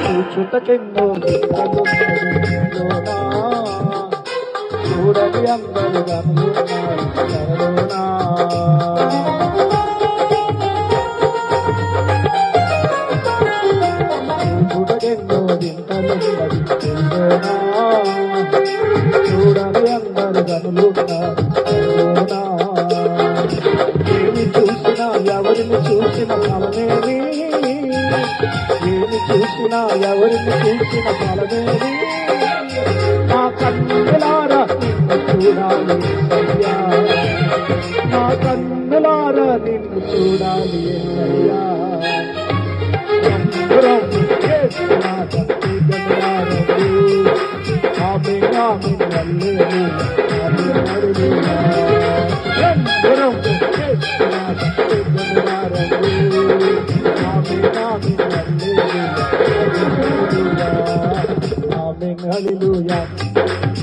చూచుటకెన్నో చూడని అందరు గనులున్నా చూడకెన్నో వింతలు చూడని అందరు గనులున్నా ఏమి చూసినా ఎవరిని చూసిన ఫలమేమి ఏమి చూసినా ఎవరిని చూసిన ఫలమేమి నా కన్నులారా నిన్ను చూడాలి అయ్యా నా కన్నులారా నిన్ను చూడాలి అయ్యా అందరం చేస్తున్నా ఆమె ఆమె అందరం చేస్తున్నా Hallelujah.